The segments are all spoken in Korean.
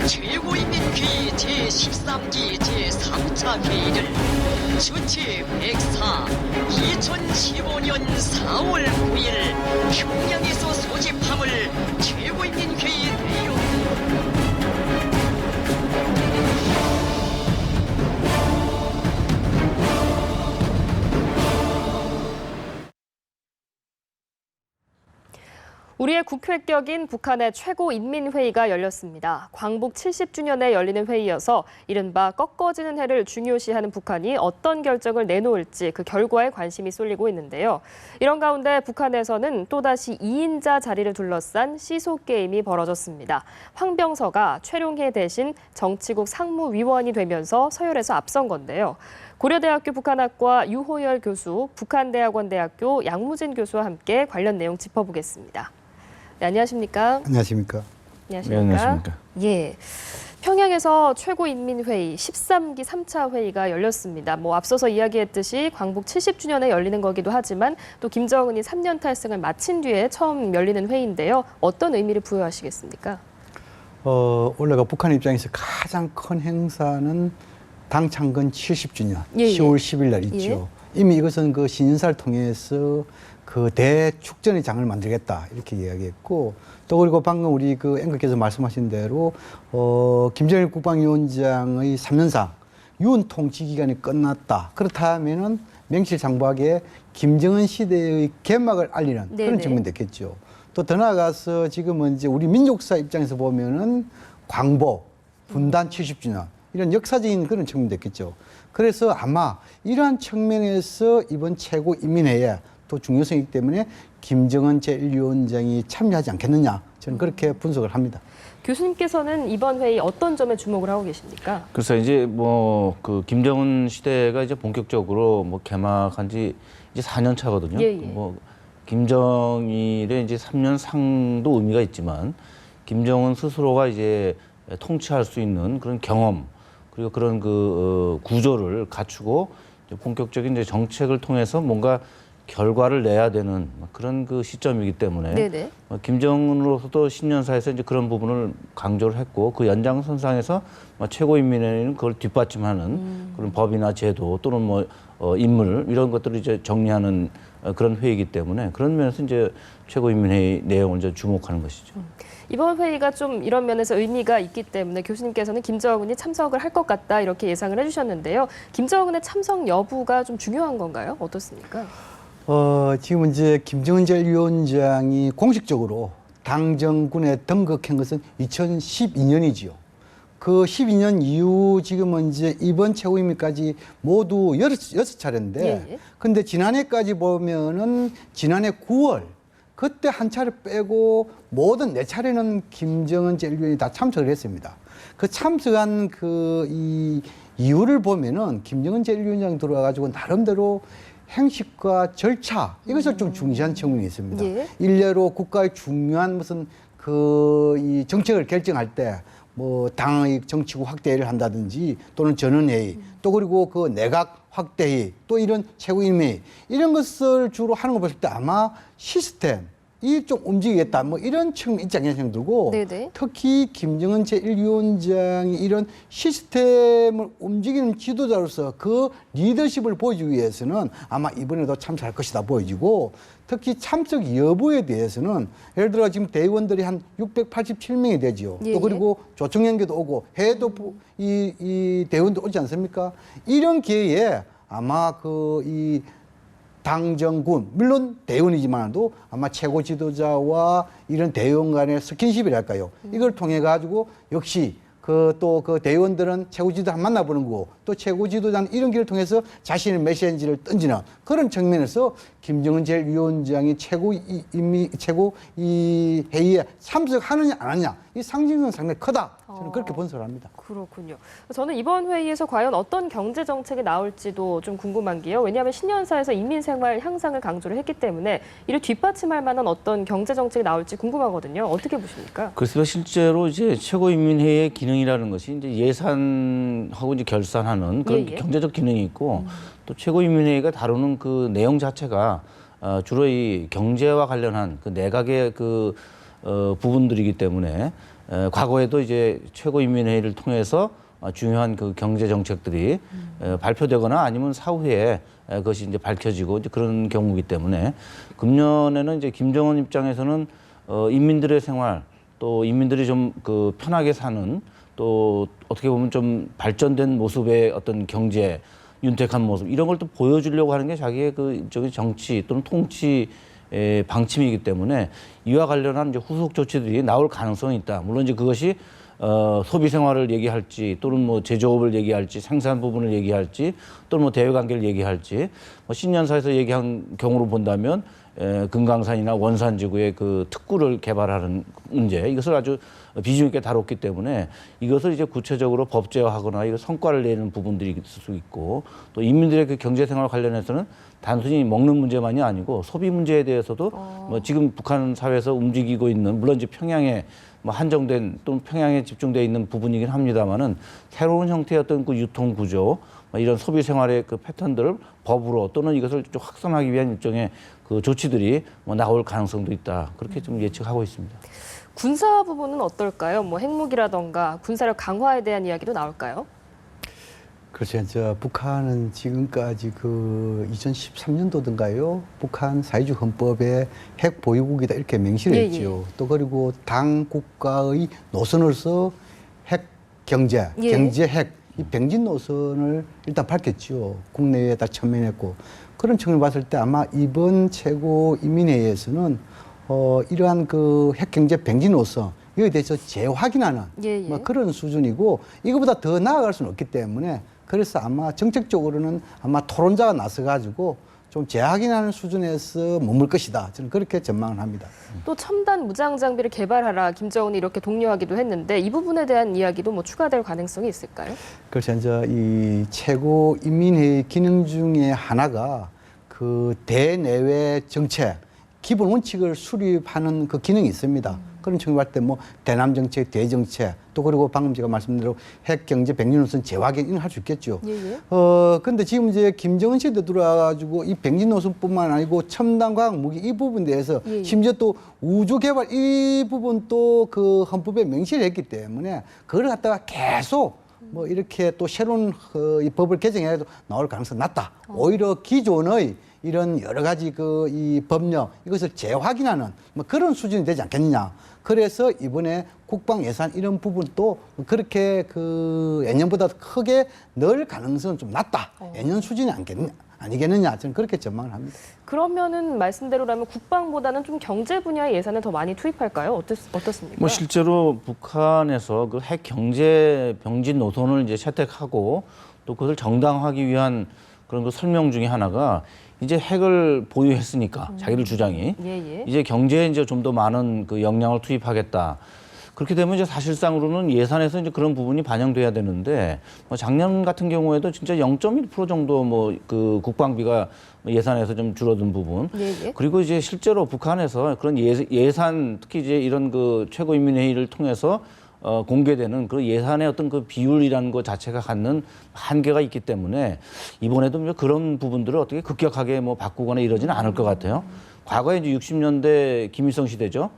최고인민회의 제13기 제3차 회의를 주최 104 2015년 4월 9일 평양에서 소집함을 최고인민회의 내용 우리의 국회격인 북한의 최고인민회의가 열렸습니다. 광복 70주년에 열리는 회의여서 이른바 꺾어지는 해를 중요시하는 북한이 어떤 결정을 내놓을지 그 결과에 관심이 쏠리고 있는데요. 이런 가운데 북한에서는 또다시 2인자 자리를 둘러싼 시소게임이 벌어졌습니다. 황병서가 최룡해 대신 정치국 상무위원이 되면서 서열에서 앞선 건데요. 고려대학교 북한학과 유호열 교수, 북한대학원대학교 양무진 교수와 함께 관련 내용 짚어보겠습니다. 네, 안녕하십니까? 안녕하십니까? 안녕하십니까? 네, 안녕하십니까? 예. 평양에서 최고인민회의 13기 3차 회의가 열렸습니다. 앞서서 이야기했듯이 광복 70주년에 열리는 거기도 하지만 또 김정은이 3년 탈승을 마친 뒤에 처음 열리는 회의인데요. 어떤 의미를 부여하시겠습니까? 원래가 북한 입장에서 가장 큰 행사는 당 창건 70주년, 예, 예. 10월 10일 날 있죠. 이미 이것은 그 신인사를 통해서 그 대축전의 장을 만들겠다 이렇게 이야기했고, 또 그리고 방금 우리 그 앵커께서 말씀하신 대로 김정일 국방위원장의 3년상 유은 통치 기간이 끝났다. 그렇다면은 명실상부하게 김정은 시대의 개막을 알리는 네네. 그런 측면이 됐겠죠. 또 더 나아가서 지금은 이제 우리 민족사 입장에서 보면은 광복, 분단 70주년 이런 역사적인 그런 측면이 됐겠죠. 그래서 아마 이러한 측면에서 이번 최고인민회의에 또 중요성이기 때문에 김정은 제1위원장이 참여하지 않겠느냐, 저는 그렇게 분석을 합니다. 교수님께서는 이번 회의 어떤 점에 주목을 하고 계십니까? 그래서 이제 그 김정은 시대가 이제 본격적으로 개막한 지 이제 4년 차거든요. 예, 예. 김정일의 이제 3년 상도 의미가 있지만 김정은 스스로가 이제 통치할 수 있는 그런 경험 그리고 그런 구조를 갖추고 이제 본격적인 이제 정책을 통해서 뭔가 결과를 내야 되는 그런 시점이기 때문에 네네. 김정은으로서도 신년사에서 이제 그런 부분을 강조를 했고 그 연장선상에서 최고인민회의는 그걸 뒷받침하는 그런 법이나 제도 또는 인물 이런 것들을 이제 정리하는 그런 회의이기 때문에 그런 면에서 이제 최고인민회의 내용을 이제 주목하는 것이죠. 이번 회의가 좀 이런 면에서 의미가 있기 때문에 교수님께서는 김정은이 참석을 할 것 같다 이렇게 예상을 해주셨는데요. 김정은의 참석 여부가 좀 중요한 건가요? 어떻습니까? 지금 이제 김정은 제1위원장이 공식적으로 당정군에 등극한 것은 2012년이지요. 그 12년 이후 지금은 이제 이번 최고인민까지 모두 6차례인데, 예. 근데 지난해까지 보면은 지난해 9월, 그때 한 차례 빼고 모든 4차례는 김정은 제1위원장이 다 참석을 했습니다. 그 참석한 이 이유를 보면은 김정은 제1위원장이 들어와가지고 나름대로 행식과 절차 이것을 좀 중시한 측면이 있습니다. 예. 일례로 국가의 중요한 무슨 이 정책을 결정할 때 당의 정치국 확대를 한다든지 또는 전원회의 또 그리고 그 내각 확대회의 또 이런 최고인회의 이런 것을 주로 하는 거 봤을 때 아마 시스템이 좀 움직이겠다 이런 측면 있지 않겠냐 들고 네네. 특히 김정은 제1위원장이 이런 시스템을 움직이는 지도자로서 그 리더십을 보여주기 위해서는 아마 이번에도 참석할 것이다 보여지고 특히 참석 여부에 대해서는 예를 들어 지금 대의원들이 한 687명이 되지요. 예, 또 그리고 조청연계도 오고 해외도 이 대의원도 오지 않습니까? 이런 기회에 아마 이 당정군 물론 대의원이지만도 아마 최고 지도자와 이런 대의원 간의 스킨십이랄까요? 이걸 통해 가지고 역시 또 그 대의원들은 최고 지도자 만나보는 거고 또 최고 지도자는 이런 길을 통해서 자신의 메시지를 던지는 그런 측면에서 김정은 제1위원장이 최고 회의에 참석하느냐 안 하느냐 이 상징성은 상당히 크다. 저는 그렇게 분석을 합니다. 그렇군요. 저는 이번 회의에서 과연 어떤 경제 정책이 나올지도 좀 궁금한 게요. 왜냐하면 신년사에서 인민생활 향상을 강조를 했기 때문에 이를 뒷받침할 만한 어떤 경제 정책이 나올지 궁금하거든요. 어떻게 보십니까? 그래서 실제로 이제 최고인민회의의 기능이라는 것이 이제 예산하고 이제 결산하는 그런 예, 예. 경제적 기능이 있고 또 최고인민회의가 다루는 그 내용 자체가 주로 이 경제와 관련한 그 내각의 부분들이기 때문에 과거에도 이제 최고인민회의를 통해서 중요한 그 경제 정책들이 발표되거나 아니면 사후에 그것이 이제 밝혀지고 이제 그런 경우이기 때문에 금년에는 이제 김정은 입장에서는 인민들의 생활 또 인민들이 좀 그 편하게 사는 또 어떻게 보면 좀 발전된 모습의 어떤 경제 윤택한 모습 이런 걸 또 보여주려고 하는 게 자기의 그 일종의 정치 또는 통치 방침이기 때문에 이와 관련한 이제 후속 조치들이 나올 가능성이 있다. 물론 이제 그것이 소비 생활을 얘기할지 또는 뭐 제조업을 얘기할지 생산 부분을 얘기할지 또는 뭐 대외 관계를 얘기할지 뭐 신년사에서 얘기한 경우로 본다면 금강산이나 원산지구의 그 특구를 개발하는 문제 이것을 아주 비중 있게 다뤘기 때문에 이것을 이제 구체적으로 법제화하거나 이거 성과를 내는 부분들이 있을 수 있고 또 인민들의 그 경제 생활 관련해서는 단순히 먹는 문제만이 아니고 소비 문제에 대해서도 뭐 지금 북한 사회에서 움직이고 있는 물론 이제 평양에 뭐 한정된 또는 평양에 집중되어 있는 부분이긴 합니다만은 새로운 형태의 어떤 그 유통 구조 이런 소비 생활의 그 패턴들을 법으로 또는 이것을 좀 확산하기 위한 일종의 그 조치들이 뭐 나올 가능성도 있다. 그렇게 좀 예측하고 있습니다. 군사 부분은 어떨까요? 뭐 핵무기라던가 군사력 강화에 대한 이야기도 나올까요? 그렇죠. 저 북한은 지금까지 그 2013년도든가요. 북한 사회주의 헌법에 핵 보유국이다 이렇게 명시를 예, 했죠. 또 그리고 당 국가의 노선으로서 핵 경제, 예. 경제 핵 이 병진 노선을 일단 밝혔죠. 국내에 다 천명했고 그런 측면을 봤을 때 아마 이번 최고인민회의에서는 이러한 그 핵 경제 병진 노선 여기에 대해서 재확인하는 예, 예. 뭐 그런 수준이고 이거보다 더 나아갈 수는 없기 때문에 그래서 아마 정책적으로는 아마 토론자가 나서가지고 좀 재확인하는 수준에서 머물 것이다. 저는 그렇게 전망을 합니다. 또 첨단 무장 장비를 개발하라 김정은이 이렇게 독려하기도 했는데 이 부분에 대한 이야기도 뭐 추가될 가능성이 있을까요? 그래서 이제 이 최고인민회의 기능 중에 하나가 그 대내외 정책 기본 원칙을 수립하는 그 기능이 있습니다. 그런 측면을 봤을 때 뭐 대남 정책, 대정책 또 그리고 방금 제가 말씀드린 대로 핵 경제 백년노선 재확인 이런 할 수 있겠죠. 예. 근데 지금 이제 김정은 시대 들어와가지고 이 백년 노선뿐만 아니고 첨단 과학 무기 이 부분에 대해서 예. 심지어 또 우주 개발 이 부분도 그 헌법에 명시를 했기 때문에 그걸 갖다가 계속 뭐 이렇게 또 새로운 이 법을 개정해도 나올 가능성이 낮다. 오히려 기존의 이런 여러 가지 그 이 법령 이것을 재확인하는 뭐 그런 수준이 되지 않겠느냐. 그래서 이번에 국방 예산 이런 부분도 그렇게 그 예년보다 크게 늘 가능성은 좀 낮다. 예년 수준이 아니겠느냐. 저는 그렇게 전망을 합니다. 그러면은 말씀대로라면 국방보다는 좀 경제 분야의 예산을 더 많이 투입할까요? 어떻습니까? 뭐 실제로 북한에서 그 핵 경제 병진 노선을 이제 채택하고 또 그것을 정당화하기 위한 그런 그 설명 중에 하나가 이제 핵을 보유했으니까 자기들 주장이 예. 이제 경제에 이제 좀 더 많은 그 역량을 투입하겠다. 그렇게 되면 이제 사실상으로는 예산에서 이제 그런 부분이 반영돼야 되는데 뭐 작년 같은 경우에도 진짜 0.1% 정도 뭐 그 국방비가 예산에서 좀 줄어든 부분. 예. 그리고 이제 실제로 북한에서 그런 예산 특히 이제 이런 그 최고인민회의를 통해서 공개되는 그 예산의 어떤 그 비율이라는 것 자체가 갖는 한계가 있기 때문에 이번에도 그런 부분들을 어떻게 급격하게 뭐 바꾸거나 이러지는 않을 것 같아요. 과거에 이제 60년대 김일성 시대죠.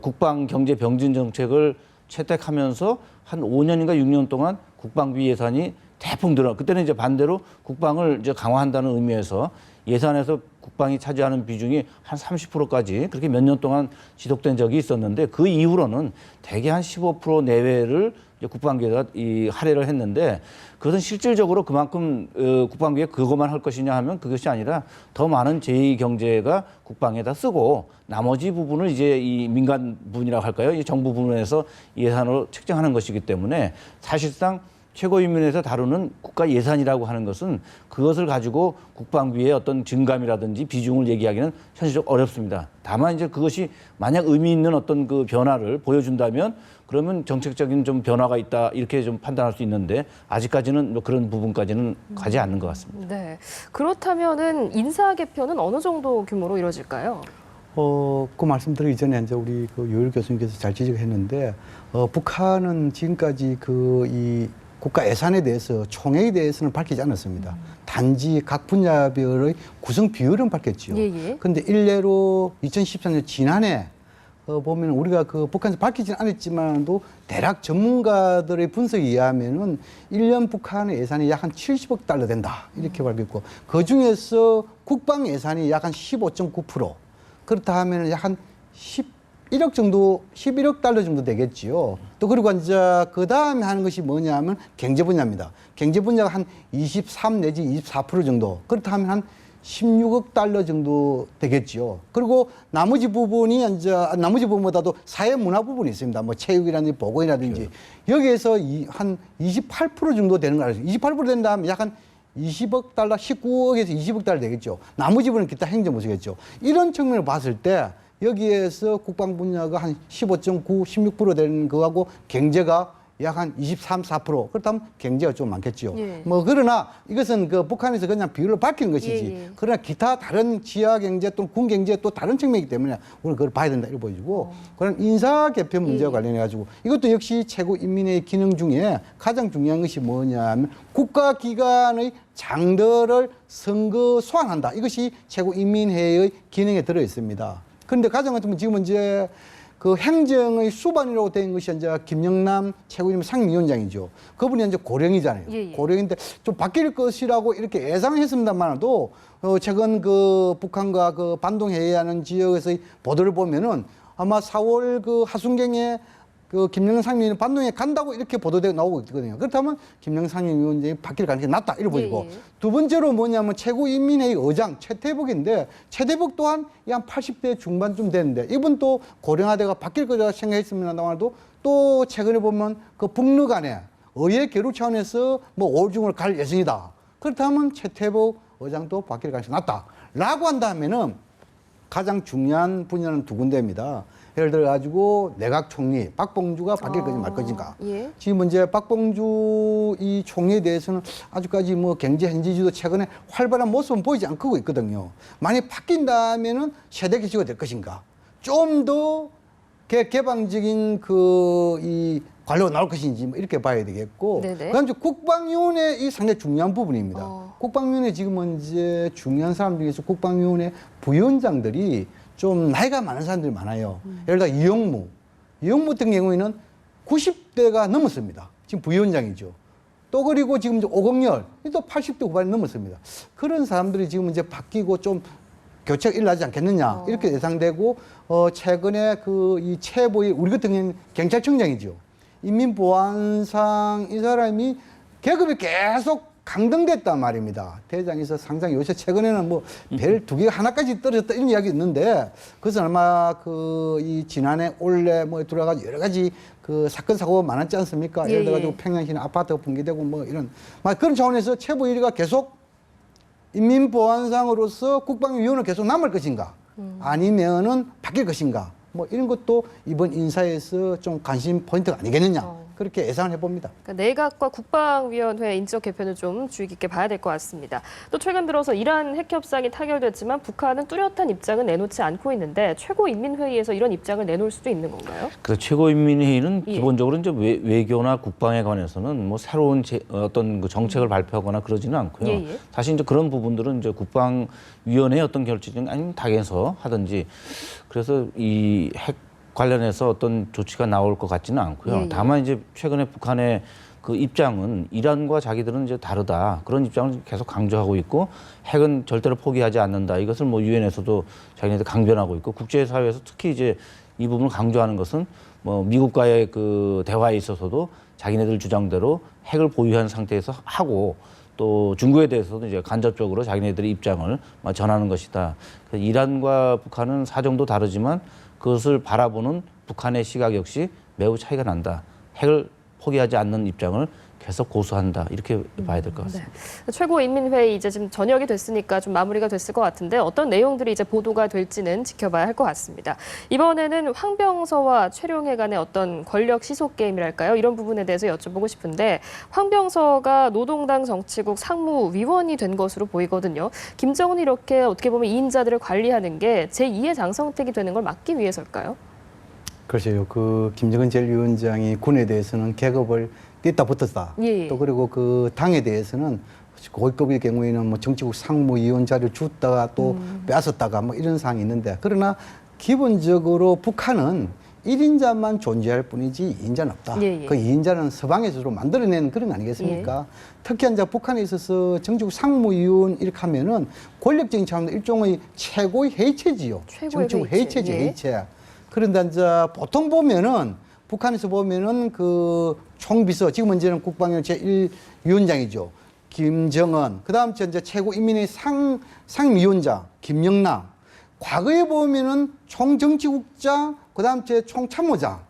국방 경제 병진 정책을 채택하면서 한 5년인가 6년 동안 국방비 예산이 대폭 늘어. 그때는 이제 반대로 국방을 이제 강화한다는 의미에서 예산에서 국방이 차지하는 비중이 한 30%까지 그렇게 몇 년 동안 지속된 적이 있었는데 그 이후로는 대개 한 15% 내외를 이제 국방비에다 이 할애를 했는데 그것은 실질적으로 그만큼 국방비에 그것만 할 것이냐 하면 그것이 아니라 더 많은 제2경제가 국방에다 쓰고 나머지 부분을 이제 이 민간 부분이라고 할까요? 이 정부 부분에서 예산으로 책정하는 것이기 때문에 사실상 최고인민회에서 다루는 국가 예산이라고 하는 것은 그것을 가지고 국방비의 어떤 증감이라든지 비중을 얘기하기는 현실적으로 어렵습니다. 다만 이제 그것이 만약 의미 있는 어떤 그 변화를 보여준다면 그러면 정책적인 좀 변화가 있다 이렇게 좀 판단할 수 있는데 아직까지는 뭐 그런 부분까지는 가지 않는 것 같습니다. 네. 그렇다면은 인사 개편은 어느 정도 규모로 이루어질까요? 그 말씀드리기 전에 이제 우리 그 유일 교수님께서 잘 지적했는데 북한은 지금까지 이 국가 예산에 대해서 총액에 대해서는 밝히지 않았습니다. 단지 각 분야별의 구성 비율은 밝혔지요. 예. 그런데 일례로 2014년 지난해 보면 우리가 그 북한에서 밝히지는 않았지만도 대략 전문가들의 분석에 의하면은 1년 북한의 예산이 약 한 70억 달러 된다. 이렇게 밝혔고 그 중에서 국방 예산이 약 한 15.9%. 그렇다 하면 약 한 11억 정도, 11억 달러 정도 되겠지요. 또 그리고 이제 그 다음에 하는 것이 뭐냐면 경제 분야입니다. 경제 분야가 한 23 내지 24% 정도. 그렇다 하면 한 16억 달러 정도 되겠지요. 그리고 나머지 부분이 이제 나머지 부분보다도 사회 문화 부분이 있습니다. 뭐 체육이라든지 보건이라든지 여기에서 한 28% 정도 되는 거 알아요. 28% 된다 하면 약 한 20억 달러, 19억에서 20억 달러 되겠죠. 나머지 부분은 기타 행정부서겠죠. 이런 측면을 봤을 때 여기에서 국방 분야가 한 15.9, 16% 되는 거하고 경제가 약 한 23, 4%. 그렇다면 경제가 좀 많겠죠. 예. 뭐 그러나 이것은 그 북한에서 그냥 비율로 밝힌 것이지. 예. 그러나 기타 다른 지하 경제 또는 군 경제 또 다른 측면이기 때문에 우리는 그걸 봐야 된다 이렇게 보여지고 그런 인사 개편 문제와 관련해 가지고 이것도 역시 최고인민회의 기능 중에 가장 중요한 것이 뭐냐면 국가기관의 장들을 선거 소환한다. 이것이 최고인민회의의 기능에 들어 있습니다. 그런데 가장 같은 건 지금 이제 그 행정의 수반이라고 된 것이 이제 김영남 최고위원 상임위원장이죠. 그분이 이제 고령이잖아요. 예. 고령인데 좀 바뀔 것이라고 이렇게 예상했습니다만도 최근 그 북한과 그 반동 해외하는 지역에서의 보도를 보면은 아마 4월 그 하순경에 그 김영남 상임위원장이 반동에 간다고 이렇게 보도되고 나오고 있거든요. 그렇다면 김영남 상임위원장이 바뀔 가능성이 낮다 이렇게 보이고 예. 두 번째로 뭐냐면 최고인민회의 의장 최태복인데 최태복 또한 약 80대 중반쯤 되는데 이분 또 고령화대가 바뀔 거라 생각했습니다만도 또 최근에 보면 그 북러 간에 의회 교류 차원에서 뭐 오중을 갈 예정이다. 그렇다면 최태복 의장도 바뀔 가능성이 낮다라고 한다면은 가장 중요한 분야는 두 군데입니다. 예를 들어 가지고 내각 총리 박봉주가 바뀔 것인가 말 것인가. 예. 지금 이제 박봉주 이 총리에 대해서는 아직까지 뭐 경제 현지주도 최근에 활발한 모습은 보이지 않고 있거든요. 만약 바뀐다면은 세대 교체가 될 것인가. 좀 더 개방적인 그 이 관료가 나올 것인지 뭐 이렇게 봐야 되겠고. 네네. 그다음 이제 국방위원회 이 상당히 중요한 부분입니다. 국방위원회 지금은 이제 중요한 사람 중에서 국방위원회 부위원장들이 좀 나이가 많은 사람들이 많아요. 예를 들어 이용무 같은 경우에는 90대가 넘었습니다. 지금 부위원장이죠. 또 그리고 지금 이제 오공열 또 80대 후반이 넘었습니다. 그런 사람들이 지금 이제 바뀌고 좀 교체가 일어나지 않겠느냐 이렇게 예상되고 최근에 그 이 최보위 우리 같은 경우는 경찰청장이죠. 인민보안상 이 사람이 계급이 계속 강등됐단 말입니다. 대장에서 상장 요새 최근에는 뭐 별 두 개가 하나까지 떨어졌다 이런 이야기 있는데 그것은 아마 그 이 지난해 올해 뭐 들어가지고 여러 가지 그 사건 사고가 많았지 않습니까? 예를 들어가지고 평양시내 아파트가 붕괴되고 뭐 이런 그런 차원에서 최보위가 계속 인민보안상으로서 국방위원으로 계속 남을 것인가 아니면은 바뀔 것인가 뭐 이런 것도 이번 인사에서 좀 관심 포인트가 아니겠느냐 그렇게 예상을 해봅니다. 그러니까 내각과 국방위원회 인적 개편을 좀 주의 깊게 봐야 될 것 같습니다. 또 최근 들어서 이란 핵 협상이 타결됐지만 북한은 뚜렷한 입장은 내놓지 않고 있는데 최고인민회의에서 이런 입장을 내놓을 수도 있는 건가요? 그래서 최고인민회의는 예. 기본적으로 이제 외교나 국방에 관해서는 뭐 새로운 어떤 그 정책을 발표하거나 그러지는 않고요. 예. 사실 이제 그런 부분들은 이제 국방위원회의 어떤 결정이 아니면 당에서 하든지 그래서 이 핵 관련해서 어떤 조치가 나올 것 같지는 않고요. 예. 다만 이제 최근에 북한의 그 입장은 이란과 자기들은 이제 다르다 그런 입장을 계속 강조하고 있고 핵은 절대로 포기하지 않는다 이것을 뭐 유엔에서도 자기네들 강변하고 있고 국제사회에서 특히 이제 이 부분을 강조하는 것은 뭐 미국과의 그 대화에 있어서도 자기네들 주장대로 핵을 보유한 상태에서 하고 또 중국에 대해서도 이제 간접적으로 자기네들의 입장을 전하는 것이다. 이란과 북한은 사정도 다르지만 그것을 바라보는 북한의 시각 역시 매우 차이가 난다. 핵을 포기하지 않는 입장을 계속 고수한다. 이렇게 봐야 될 것 같습니다. 네. 최고인민회의 이제 지금 저녁이 됐으니까 좀 마무리가 됐을 것 같은데 어떤 내용들이 이제 보도가 될지는 지켜봐야 할 것 같습니다. 이번에는 황병서와 최룡해 간의 어떤 권력 시속 게임이랄까요? 이런 부분에 대해서 여쭤보고 싶은데 황병서가 노동당 정치국 상무위원이 된 것으로 보이거든요. 김정은이 이렇게 어떻게 보면 이인자들을 관리하는 게 제2의 장성택이 되는 걸 막기 위해서일까요? 글쎄요. 그 김정은 제1위원장이 군에 대해서는 계급을 뗐다 붙었다. 예. 또 그리고 그 당에 대해서는 고위급의 경우에는 뭐 정치국 상무위원 자리를 줬다가 또 빼앗았다가 뭐 이런 사항이 있는데 그러나 기본적으로 북한은 1인자만 존재할 뿐이지 2인자는 없다. 예, 예. 그 2인자는 서방에서 주로 만들어낸 그런 거 아니겠습니까? 특히 이제 북한에 있어서 정치국 상무위원 이렇게 하면은 권력적인 차원에서 일종의 최고의 해체지요. 최고의 정치국 해체. 해체지, 예. 해체. 그런데 이제 보통 보면은 북한에서 보면은 그 총비서, 지금 현재는 국방위 제1위원장이죠. 김정은, 그 다음 이제 최고인민회 상임위원장 김영남. 과거에 보면은 총정치국장, 그 다음 제 총참모장.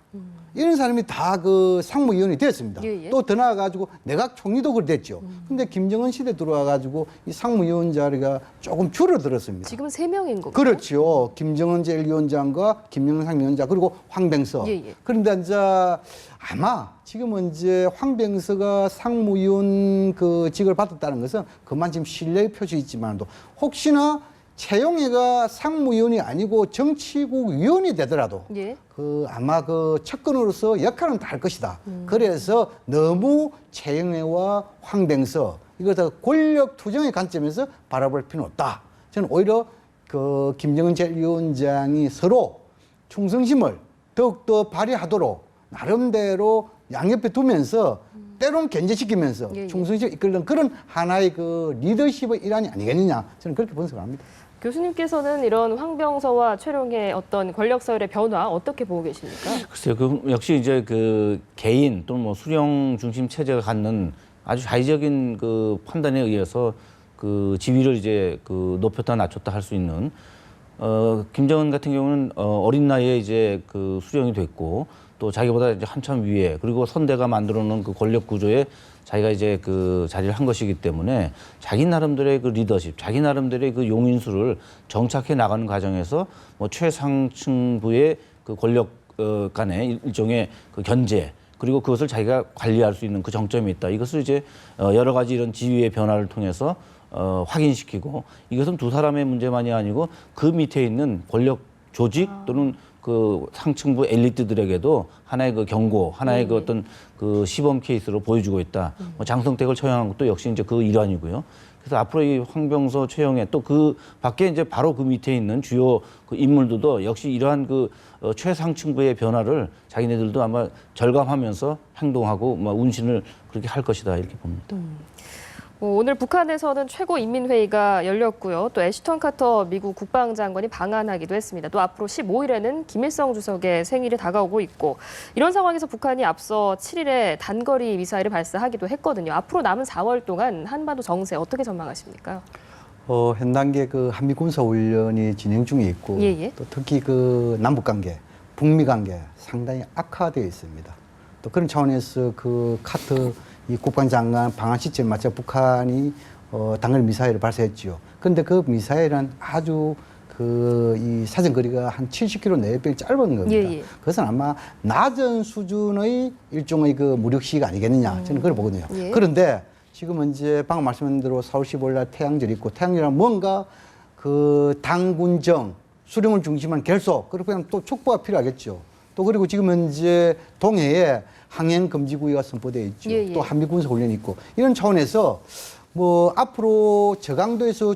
이런 사람이 다 그 상무위원이 되었습니다. 예, 예. 또 더 나아가지고 내각 총리도 그렇게 됐죠. 근데 김정은 시대 들어와가지고 이 상무위원 자리가 조금 줄어들었습니다. 지금은 3명인 건가요? 그렇죠. 김정은 제1위원장과 김영남 상임위원장 그리고 황병서. 예, 예. 그런데 이제 아마 지금은 이제 황병서가 상무위원 그 직을 받았다는 것은 그만 지금 신뢰의 표시있지만도 혹시나 최용해가 상무위원이 아니고 정치국 위원이 되더라도 예. 그 아마 그 측근으로서 역할은 다 할 것이다. 그래서 너무 최영애와 황병서 이거 다 권력 투쟁의 관점에서 바라볼 필요는 없다. 저는 오히려 그 김정은 제1위원장이 서로 충성심을 더욱더 발휘하도록 나름대로 양옆에 두면서 때론 견제시키면서 예, 예. 충성심을 이끌는 그런 하나의 그 리더십의 일환이 아니겠느냐. 저는 그렇게 분석합니다. 교수님께서는 이런 황병서와 최룡의 어떤 권력 서열의 변화 어떻게 보고 계십니까? 글쎄요, 그 역시 이제 그 개인 또는 뭐 수령 중심 체제가 갖는 아주 자의적인 그 판단에 의해서 그 지위를 이제 그 높였다 낮췄다 할 수 있는 김정은 같은 경우는 어린 나이에 이제 그 수령이 됐고 또 자기보다 이제 한참 위에 그리고 선대가 만들어 놓은 그 권력 구조에 자기가 이제 그 자리를 한 것이기 때문에 자기 나름대로의 그 리더십, 자기 나름대로의 그 용인수를 정착해 나가는 과정에서 뭐 최상층부의 그 권력 간의 일종의 그 견제 그리고 그것을 자기가 관리할 수 있는 그 정점이 있다. 이것을 이제 여러 가지 이런 지위의 변화를 통해서 확인시키고 이것은 두 사람의 문제만이 아니고 그 밑에 있는 권력 조직 또는 그 상층부 엘리트들에게도 하나의 그 경고, 하나의 그 어떤 그 시범 케이스로 보여주고 있다. 뭐 장성택을 처형한 것도 역시 이제 그 일환이고요. 그래서 앞으로 이 황병서, 최영애 또 그 밖에 이제 바로 그 밑에 있는 주요 그 인물들도 역시 이러한 그 최상층부의 변화를 자기네들도 아마 절감하면서 행동하고 뭐 운신을 그렇게 할 것이다 이렇게 봅니다. 오늘 북한에서는 최고인민회의가 열렸고요. 또 애슈턴 카터 미국 국방장관이 방한하기도 했습니다. 또 앞으로 15일에는 김일성 주석의 생일이 다가오고 있고 이런 상황에서 북한이 앞서 7일에 단거리 미사일을 발사하기도 했거든요. 앞으로 남은 4월 동안 한반도 정세 어떻게 전망하십니까? 현 단계 그 한미 군사 훈련이 진행 중에 있고 예. 또 특히 그 남북 관계, 북미 관계 상당히 악화되어 있습니다. 또 그런 차원에서 그 카터 이 국방장관 방한 시점에 맞춰 북한이 단거리 미사일을 발사했지요. 그런데 그 미사일은 아주 그 이 사정거리가 한 70km 내외 짧은 겁니다. 예. 그것은 아마 낮은 수준의 일종의 그 무력 시기가 아니겠느냐 저는 그걸 보거든요. 예. 그런데 지금 이제 방금 말씀드린 대로 4월 15일 날 태양절이 있고 태양절은 뭔가 그 당군정 수령을 중심한 결속 그리고 그냥 또 촉구가 필요하겠죠. 또 그리고 지금 이제 동해에 항행 금지 구역가 선포되어 있죠. 예. 또 한미 군사 훈련이 있고 이런 차원에서 뭐 앞으로 저강도에서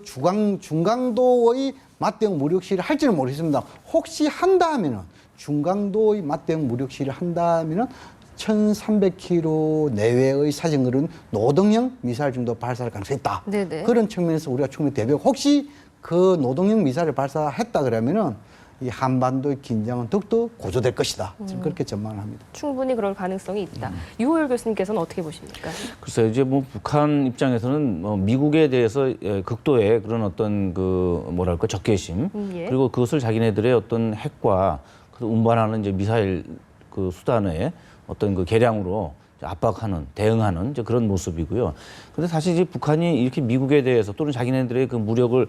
중강도의 맞대응 무력 시위를 할지는 모르겠습니다. 혹시 한다 하면은 중강도의 맞대응 무력 시위를 한다 하면은 1,300km 내외의 사정거리는 노동형 미사일 정도 발사할 가능성이 있다. 네네. 그런 측면에서 우리가 충분히 대비하고 혹시 그 노동형 미사일을 발사했다 그러면은 이 한반도의 긴장은 더욱더 고조될 것이다. 저는 그렇게 전망을 합니다. 충분히 그럴 가능성이 있다. 유호열 교수님께서는 어떻게 보십니까? 글쎄요, 이제 뭐 북한 입장에서는 뭐 미국에 대해서 극도의 그런 어떤 그 뭐랄까 적개심 예. 그리고 그것을 자기네들의 어떤 핵과 그 운반하는 이제 미사일 그 수단의 어떤 그 개량으로 압박하는, 대응하는 이제 그런 모습이고요. 그런데 사실 이제 북한이 이렇게 미국에 대해서 또는 자기네들의 그 무력을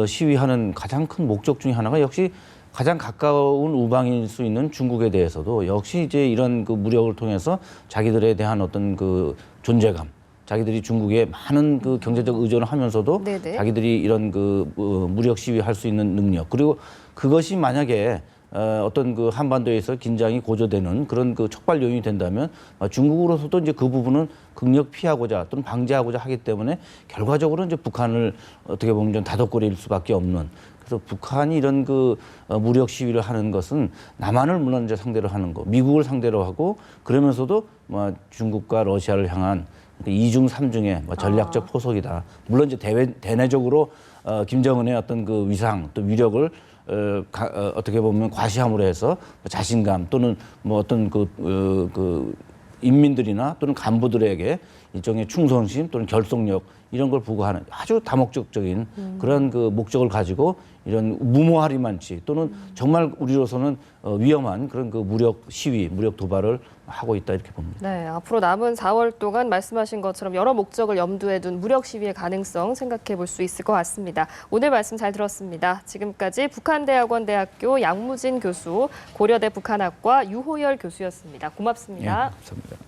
시위하는 가장 큰 목적 중에 하나가 역시 가장 가까운 우방일 수 있는 중국에 대해서도 역시 이제 이런 그 무력을 통해서 자기들에 대한 어떤 그 존재감, 자기들이 중국에 많은 그 경제적 의존을 하면서도 네네. 자기들이 이런 그 무력 시위할 수 있는 능력 그리고 그것이 만약에 어떤 그 한반도에서 긴장이 고조되는 그런 그 촉발 요인이 된다면 중국으로서도 이제 그 부분은 극력 피하고자 또는 방지하고자 하기 때문에 결과적으로 이제 북한을 어떻게 보면 좀 다독거릴 수밖에 없는 그래서 북한이 이런 그 무력 시위를 하는 것은 남한을 물론 이제 상대로 하는 거, 미국을 상대로 하고 그러면서도 뭐 중국과 러시아를 향한 이중 삼중의 뭐 전략적 포석이다. 물론 이제 대내적으로 김정은의 어떤 그 위상 또 위력을 어떻게 보면 과시함으로 해서 자신감 또는 뭐 어떤 그 인민들이나 또는 간부들에게 일종의 충성심 또는 결속력 이런 걸 부과하는 아주 다목적적인 그런 그 목적을 가지고 이런 무모하리만치 또는 정말 우리로서는 위험한 그런 그 무력 시위, 무력 도발을 하고 있다 이렇게 봅니다. 네, 앞으로 남은 4월 동안 말씀하신 것처럼 여러 목적을 염두에 둔 무력 시위의 가능성 생각해 볼 수 있을 것 같습니다. 오늘 말씀 잘 들었습니다. 지금까지 북한대학원대학교 양무진 교수, 고려대 북한학과 유호열 교수였습니다. 고맙습니다. 예, 감사합니다.